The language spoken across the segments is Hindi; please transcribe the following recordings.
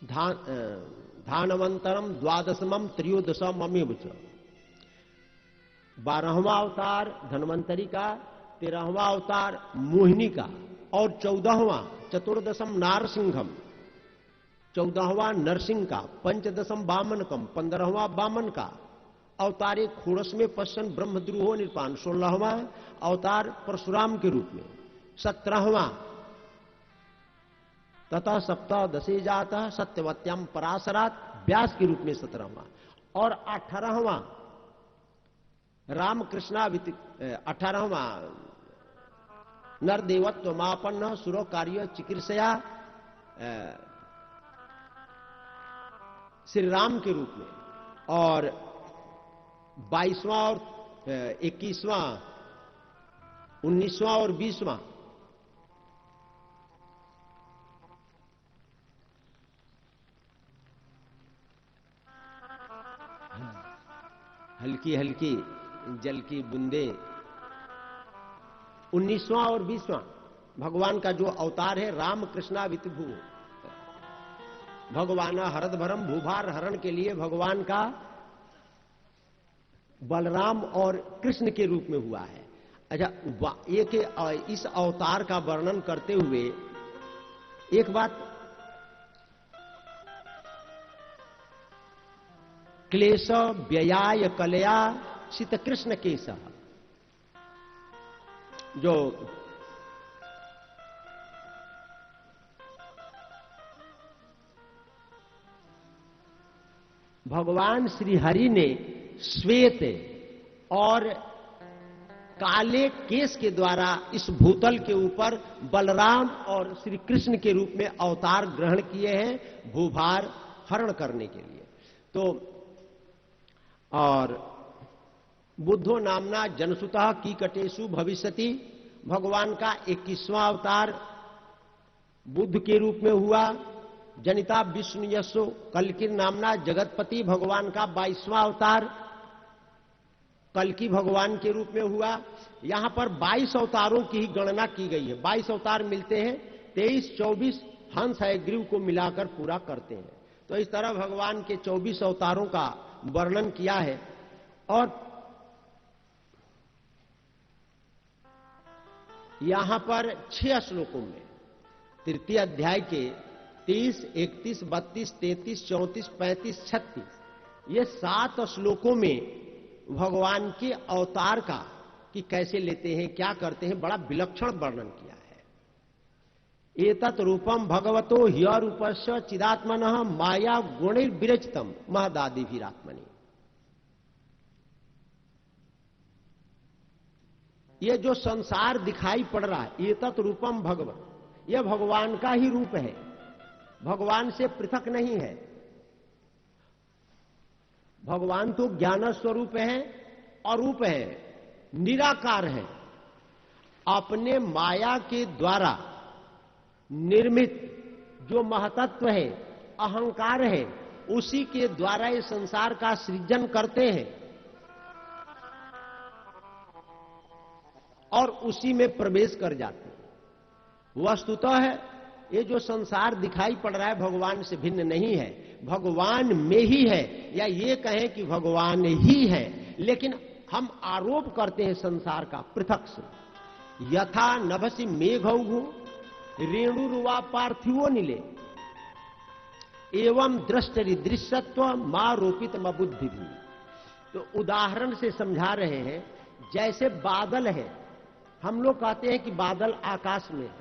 धानवंतरम द्वादशमम त्रयोदशम अमेव च। 12वां अवतार धन्वंतरी का, 13वां अवतार मोहिनी का, और 14वां चतुर्दशम नारसिंहम, 14वां नरसिंह का, 15 वामनकम, 15वां वामन का अवतार एक खोड़स में पश्चन ब्रह्मद्रुहो निर्पान, 16वां अवतार परशुराम के रूप में, 17वां तथा सप्तदशे जाता सत्यवत्याम पराशरात व्यास के रूप में 17वां, और 18वां रामकृष्णा 18वां नरदेवत्व मापन्न सुरो कार्य चिकित्सया श्री राम के रूप में, और 22वां और 21वां 19वां और 20वां हल्की हल्की जल की बूंदे, 19वां और 20वां भगवान का जो अवतार है रामकृष्णा वितभू, भगवान हरद भरम भूभार हरण के लिए भगवान का बलराम और कृष्ण के रूप में हुआ है। अच्छा, एक इस अवतार का वर्णन करते हुए एक बात, क्लेश व्ययाय कलया शीत कृष्ण केश, जो भगवान श्री हरि ने श्वेत और काले केश के द्वारा इस भूतल के ऊपर बलराम और श्री कृष्ण के रूप में अवतार ग्रहण किए हैं भूभार हरण करने के लिए। तो और बुद्धो नामना जनसुतः की कटेशु भविष्यति, भगवान का 21वां अवतार बुद्ध के रूप में हुआ। जनिता विष्णु यशो कल्कि नामना जगतपति, भगवान का 22वां अवतार कल्कि भगवान के रूप में हुआ। यहां पर 22 अवतारों की ही गणना की गई है। 22 अवतार मिलते हैं, 23, 24 हंस है ग्रीव को मिलाकर पूरा करते हैं। तो इस तरह भगवान के 24 अवतारों का वर्णन किया है। और यहां पर 6 श्लोकों में तृतीय अध्याय के 30, 31, 32, 33, 34, 35, 36 ये 7 श्लोकों में भगवान के अवतार का कि कैसे लेते हैं, क्या करते हैं, बड़ा विलक्षण वर्णन किया है। एतत् रूपम भगवतो ह्य रूपस्य चिदात्मनः माया गुणैर्विरचितम महदादिभिरात्मनि। ये जो संसार दिखाई पड़ रहा है, एतत् रूपम भगवत, यह भगवान का ही रूप है, भगवान से पृथक नहीं है। भगवान तो ज्ञान स्वरूप है, अरूप है, निराकार है। अपने माया के द्वारा निर्मित जो महतत्व है, अहंकार है, उसी के द्वारा इस संसार का सृजन करते हैं और उसी में प्रवेश कर जाते हैं। वस्तुतः है ये जो संसार दिखाई पड़ रहा है भगवान से भिन्न नहीं है, भगवान में ही है, या ये कहें कि भगवान ही है। लेकिन हम आरोप करते हैं संसार का पृथक से। यथा नभसि मेघौघु रेणुरुवा पार्थिवो नीले एवं दृष्टि दृश्यत्व मां रोपित बुद्धि भी। तो उदाहरण से समझा रहे हैं, जैसे बादल है, हम लोग कहते हैं कि बादल आकाश में है,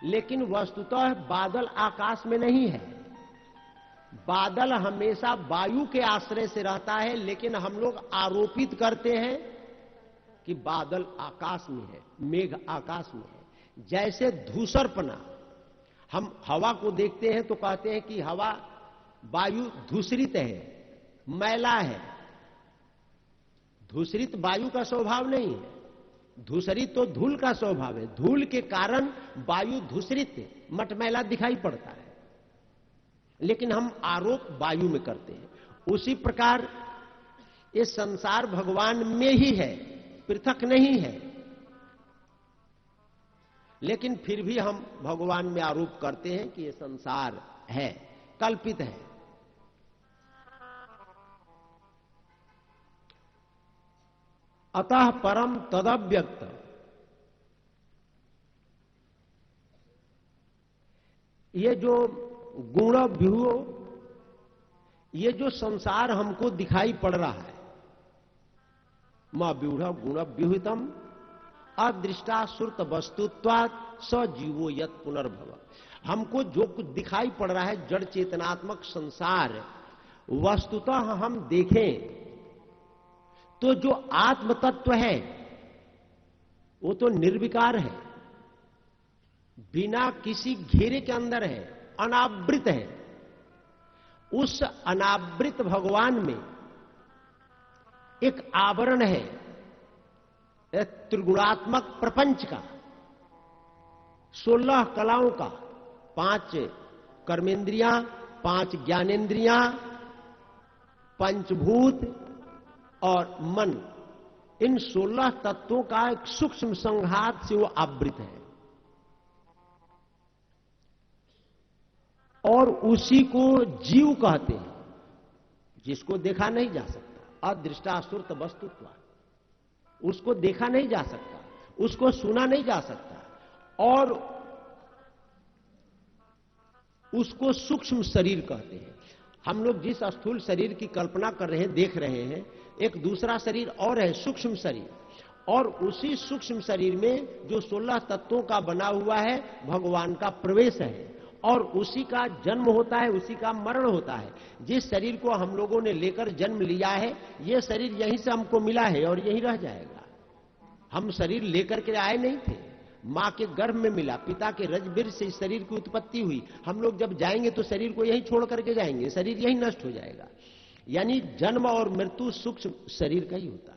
लेकिन वस्तुतः बादल आकाश में नहीं है। बादल हमेशा वायु के आश्रय से रहता है, लेकिन हम लोग आरोपित करते हैं कि बादल आकाश में है, मेघ आकाश में है। जैसे धूसरपना, हम हवा को देखते हैं तो कहते हैं कि हवा वायु धूसरित है, मैला है। धूसरित वायु का स्वभाव नहीं है, धूसरित तो धूल का स्वभाव है। धूल के कारण वायु धूसरित मटमैला दिखाई पड़ता है, लेकिन हम आरोप वायु में करते हैं। उसी प्रकार ये संसार भगवान में ही है, पृथक नहीं है, लेकिन फिर भी हम भगवान में आरोप करते हैं कि ये संसार है। कल्पित है। अतः परम तदव्यक्त, ये जो गुण व्यूह, ये जो संसार हमको दिखाई पड़ रहा है, व्यूढ़ गुण व्यूहितम अदृष्टा श्रुत वस्तुत्वात् स जीवो यत् पुनर्भव। हमको जो कुछ दिखाई पड़ रहा है जड़ चेतनात्मक संसार, वस्तुतः हम देखें तो जो आत्म तत्व है वो तो निर्विकार है, बिना किसी घेरे के अंदर है, अनावृत है। उस अनावृत भगवान में एक आवरण है त्रिगुणात्मक प्रपंच का, 16 कलाओं का, 5 कर्मेंद्रियां, 5 ज्ञानेंद्रियां, पंचभूत और मन, इन 16 तत्वों का एक सूक्ष्म संघात से वो आवृत है। और उसी को जीव कहते हैं, जिसको देखा नहीं जा सकता, अदृष्टाश्रुत वस्तुत्व, उसको देखा नहीं जा सकता, उसको सुना नहीं जा सकता, और उसको सूक्ष्म शरीर कहते हैं। हम लोग जिस स्थूल शरीर की कल्पना कर रहे हैं, देख रहे हैं, एक दूसरा शरीर और है, सूक्ष्म शरीर, और उसी सूक्ष्म शरीर में जो 16 तत्वों का बना हुआ है भगवान का प्रवेश है, और उसी का जन्म होता है, उसी का मरण होता है। जिस शरीर को हम लोगों ने लेकर जन्म लिया है, यह शरीर यहीं से हमको मिला है और यहीं रह जाएगा। हम शरीर लेकर के आए नहीं थे, मां के गर्भ में मिला, पिता के रजबीर से इस शरीर की उत्पत्ति हुई। हम लोग जब जाएंगे तो शरीर को यहीं छोड़ करके जाएंगे, शरीर यहीं नष्ट हो जाएगा। यानी जन्म और मृत्यु सूक्ष्म शरीर का ही होता है।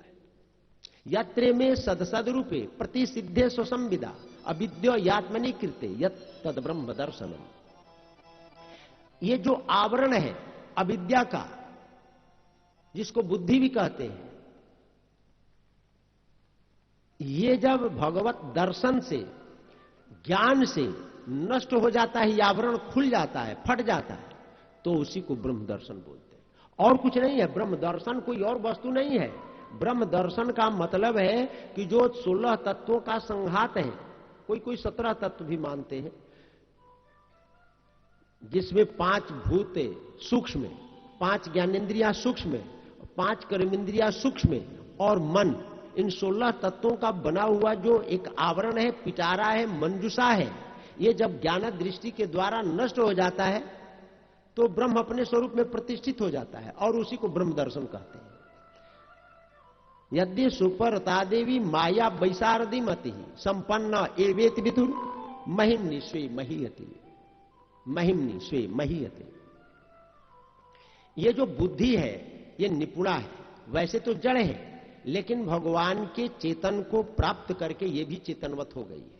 यत्रे में सदसद रूपे प्रतिसिद्धे स्वसंविदा अविद्यो यात्मनि कृते यत् तद ब्रह्म दर्शनम। ये जो आवरण है अविद्या का, जिसको बुद्धि भी कहते हैं, ये जब भगवत दर्शन से, ज्ञान से नष्ट हो जाता है, ये आवरण खुल जाता है, फट जाता है, तो उसी को ब्रह्म दर्शन बोलते हैं। और कुछ नहीं है, ब्रह्म दर्शन कोई और वस्तु नहीं है। ब्रह्म दर्शन का मतलब है कि जो 16 तत्वों का संघात है, कोई कोई 17 तत्व भी मानते हैं, जिसमें 5 भूत सूक्ष्म, 5 ज्ञानेंद्रियां सूक्ष्म, 5 कर्मेंद्रियां सूक्ष्म और मन, इन 16 तत्वों का बना हुआ जो एक आवरण है, पिटारा है, मंजूषा है, ये जब ज्ञान दृष्टि के द्वारा नष्ट हो जाता है तो ब्रह्म अपने स्वरूप में प्रतिष्ठित हो जाता है, और उसी को ब्रह्म दर्शन कहते हैं। यद्य सुपरता देवी माया वैशारदी मति संपन्न एवेति विदुर महिम्नि स्वे महीयति, महिम्नि स्वे महीयति। ये जो बुद्धि है ये निपुणा है, वैसे तो जड़ है, लेकिन भगवान के चेतन को प्राप्त करके ये भी चेतनवत हो गई है।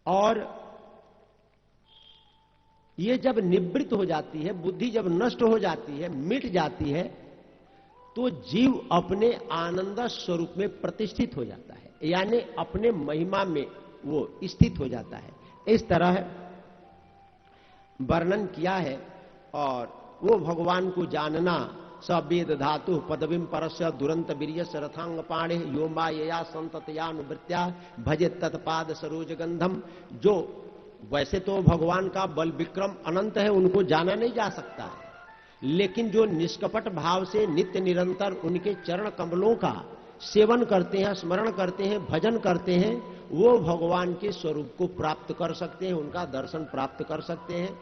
और ये जब निवृत्त हो जाती है, बुद्धि जब नष्ट हो जाती है, मिट जाती है, तो जीव अपने आनंद स्वरूप में प्रतिष्ठित हो जाता है, यानी अपने महिमा में वो स्थित हो जाता है। इस तरह वर्णन किया है। और वो भगवान को जानना, स वेद धातु पदवीं परस्य दुरंत वीर्यस रथांग पाणे यो मायया संततयानुवृत्त्या भजे तत्पाद सरोज गंधम। जो वैसे तो भगवान का बल विक्रम अनंत है, उनको जाना नहीं जा सकता है, लेकिन जो निष्कपट भाव से नित्य निरंतर उनके चरण कमलों का सेवन करते हैं, स्मरण करते हैं, भजन करते हैं, वो भगवान के स्वरूप को प्राप्त कर सकते हैं, उनका दर्शन प्राप्त कर सकते हैं।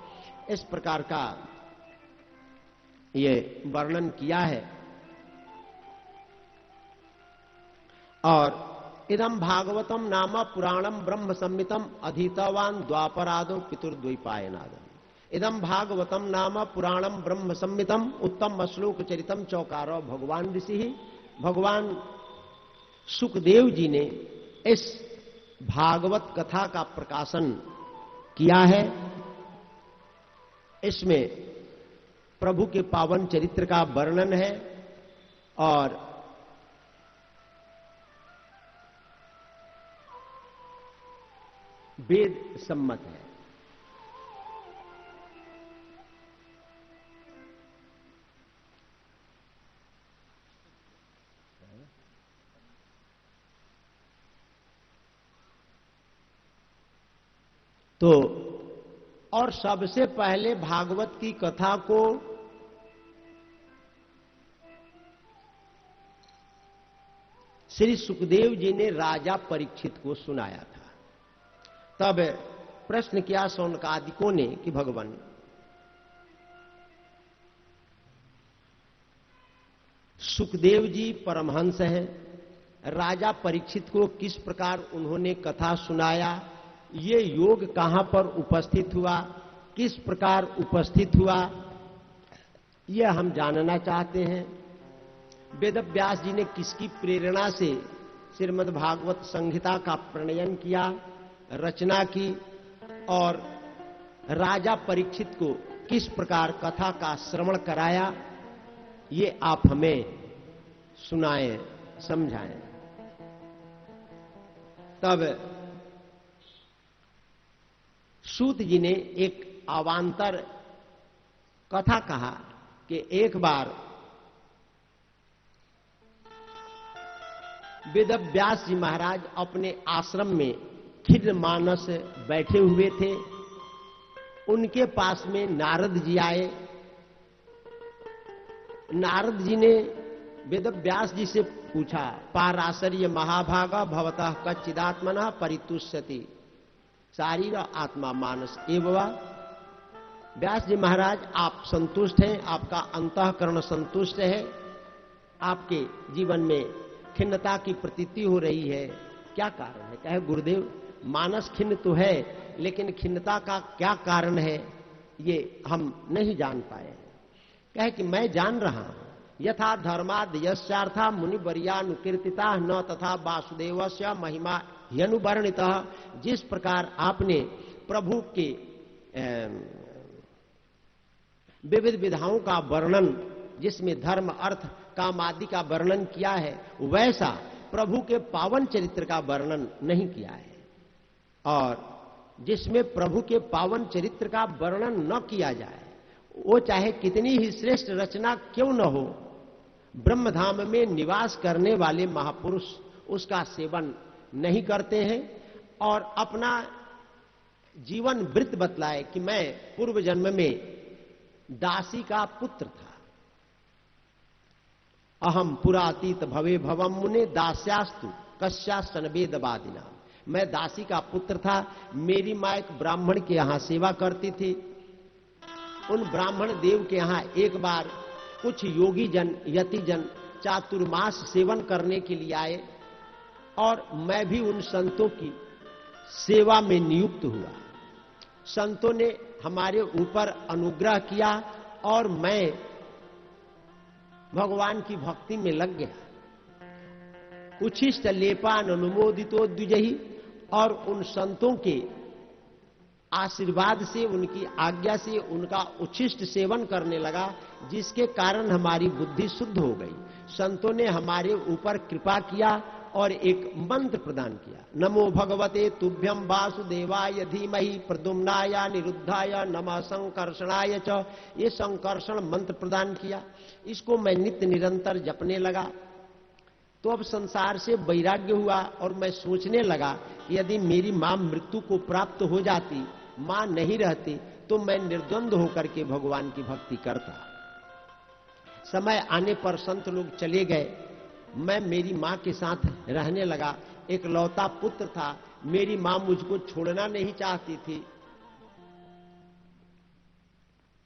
इस प्रकार का ये वर्णन किया है। और इदम भागवतम नाम पुराणम ब्रह्म संहितम अधीतवान द्वापरादो पितुर्द्वैपायनादम। इदम भागवतम नाम पुराणम ब्रह्म संहितम उत्तम श्लोक चरितम चौकारो भगवान ऋषि। भगवान सुखदेव जी ने इस भागवत कथा का प्रकाशन किया है। इसमें प्रभु के पावन चरित्र का वर्णन है और वेद सम्मत है। तो और सबसे पहले भागवत की कथा को श्री सुखदेव जी ने राजा परीक्षित को सुनाया था। तब प्रश्न किया शौनकादिकों ने कि भगवान, सुखदेव जी परमहंस हैं, राजा परीक्षित को किस प्रकार उन्होंने कथा सुनाया, ये योग कहां पर उपस्थित हुआ, किस प्रकार उपस्थित हुआ, यह हम जानना चाहते हैं। वेदव्यास जी ने किसकी प्रेरणा से श्रीमद् भागवत संहिता का प्रणयन किया, रचना की, और राजा परीक्षित को किस प्रकार कथा का श्रवण कराया, ये आप हमें सुनाएं, समझाएं। तब सूत जी ने एक अवांतर कथा कहा कि एक बार वेदव्यास जी महाराज अपने आश्रम में खिन्न मानस बैठे हुए थे। उनके पास में नारद जी आए। नारद जी ने वेदव्यास जी से पूछा, पाराशर्य महाभागा भवतः कच्चिदात्मनः परितुष्यति शारीर आत्मा मानस एवं। व्यास जी महाराज, आप संतुष्ट हैं, आपका अंतःकरण संतुष्ट है, आपके जीवन में खिन्नता की प्रतीति हो रही है, क्या कारण है? कहे गुरुदेव, मानस खिन्न तो है, लेकिन खिन्नता का क्या कारण है ये हम नहीं जान पाए। कहे कि मैं जान रहा हूं, यथा धर्माद यस्यार्था मुनिवर्यानुकीर्तिता न तथा वासुदेवस्य महिमा ह्यनुवर्णितः। जिस प्रकार आपने प्रभु के विविध विधाओं का वर्णन, जिसमें धर्म अर्थ काम आदि का वर्णन किया है, वैसा प्रभु के पावन चरित्र का वर्णन नहीं किया है। और जिसमें प्रभु के पावन चरित्र का वर्णन न किया जाए, वो चाहे कितनी ही श्रेष्ठ रचना क्यों न हो, ब्रह्मधाम में निवास करने वाले महापुरुष उसका सेवन नहीं करते हैं और अपना जीवन वृत्त बतलाए कि मैं पूर्व जन्म में दासी का पुत्र था। अहम पुरातीत भवे भवम मुने दास्यास्तु कस्यास्तन वेदवादिना। मैं दासी का पुत्र था। मेरी मां एक ब्राह्मण के यहां सेवा करती थी। उन ब्राह्मण देव के यहां एक बार कुछ योगी जन, यति जन चातुर्मास सेवन करने के लिए आए और मैं भी उन संतों की सेवा में नियुक्त हुआ। संतों ने हमारे ऊपर अनुग्रह किया और मैं भगवान की भक्ति में लग गया। उच्छिष्ट लेपान अनुमोदितो द्विजहि। और उन संतों के आशीर्वाद से, उनकी आज्ञा से उनका उच्छिष्ट सेवन करने लगा, जिसके कारण हमारी बुद्धि शुद्ध हो गई। संतों ने हमारे ऊपर कृपा किया और एक मंत्र प्रदान किया, नमो भगवते तुभ्यम वासुदेवाय धीमहि प्रद्युम्नाय निरुद्धाय नमः संकर्षणाय च। ये संकर्षण मंत्र प्रदान किया। इसको मैं नित्य निरंतर जपने लगा। तो अब संसार से वैराग्य हुआ और मैं सोचने लगा कि यदि मेरी मां मृत्यु को प्राप्त हो जाती, मां नहीं रहती, तो मैं निर्द्वंद होकर के भगवान की भक्ति करता। समय आने पर संत लोग चले गए। मैं मेरी मां के साथ रहने लगा। एक लौता पुत्र था। मेरी मां मुझको छोड़ना नहीं चाहती थी।